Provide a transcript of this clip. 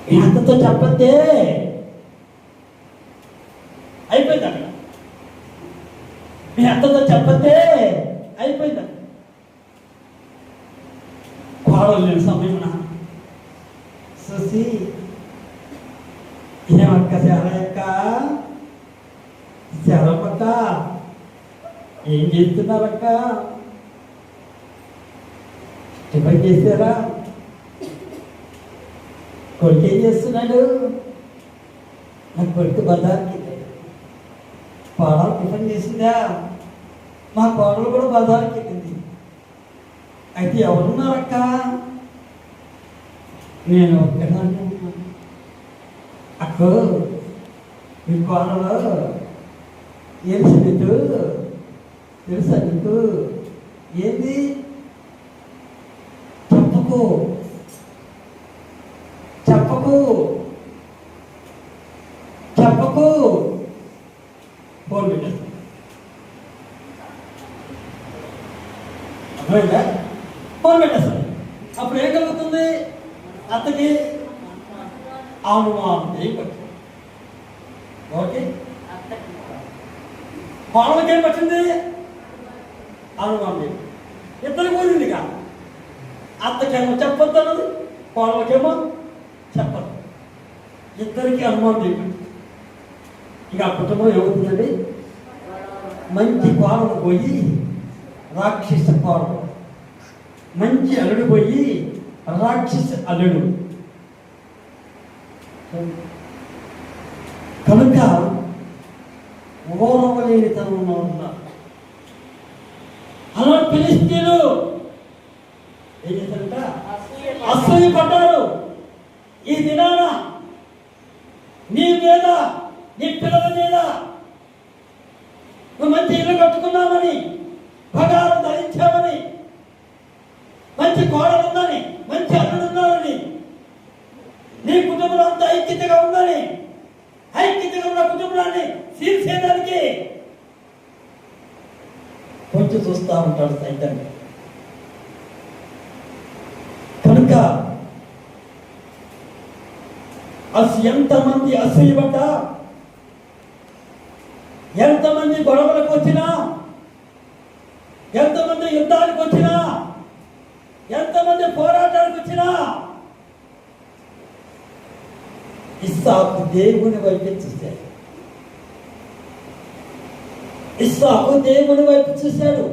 మీ అత్తతో చెప్పద్దే, అయిపోయింది అక్కడ. మీ అత్తతో చెప్పద్దే, అయిపోయింది అక్కడ. కోడలు లేని సమయమున చూసి, ఏమక్క శరక్క, శరపక్క, ఏం చేస్తున్నారక్క, టిఫిన్ చేశారా, కొడుకు ఏం చేస్తున్నాడు, నా కొడుకు బజార్కి, కోడలు టిఫిన్ చేసిందా, మా కోడలు కూడా బజార్కి వెళ్ళింది, అయితే ఎవరున్నారక్క, నేను ఒక్కదాన్ని ఉన్నాను. అక్క మీ కోడలు ఎలిసబెత్ తెలుసా నీకు, ఏంది చెప్పకు చెప్పకు చెప్పకు, ఫోన్ పెట్టేస్తాను. అర్థమైందా? ఫోన్ పెట్టేస్తాను. అప్పుడు ఏం కలుగుతుంది అత్తకి? అనుమానం చేయవచ్చు. ఓకే, కోడలకి ఏం వచ్చింది? అనుమానం. ఇద్దరికి పోయింది. ఇక అత్తకేమో చెప్పొద్దు అన్నది, కోడలకేమో చెప్పదు. ఇద్దరికి అనుమానం చేయవచ్చు. ఇక ఆ కుటుంబం ఏమవుతుందండి? మంచి కోడలు పోయి రాక్షస కోడలు, మంచి అల్లుడు పోయి రాక్షస అల్లుడు. కనుక ఓరవలేనితనంలో ఉన్నారు. అలా ఫిలిష్తీయులు ఏం చేశారంట? అసూయ పడ్డారు. ఈ దినాన నీ మీద, నీ పిల్లల మీద నువ్వు మంచి ఇల్లు కట్టుకున్నామని, బంగారం ధరించామని, మంచి కోడలు ఉందని, మంచి అల్లుడు ఉన్నారని, నీ కుటుంబంలో అంతా ఐక్యతగా ఉందని, ఐక్యతగా ఉన్న కుటుంబాన్ని తీర్చేదానికి కొంచెం చూస్తూ ఉంటాడు సైతం. కనుక ఎంతమంది అసూయపడ్డా, ఎంతమంది గొడవలకు వచ్చినా, ఎంతమంది యుద్ధానికి వచ్చినా, ఎంతమంది పోరాటానికి వచ్చినా, ఇస్సాకు దేవుని వైపు చూశాడు. ఇస్సాకు దేవుని వైపు చూశాడు.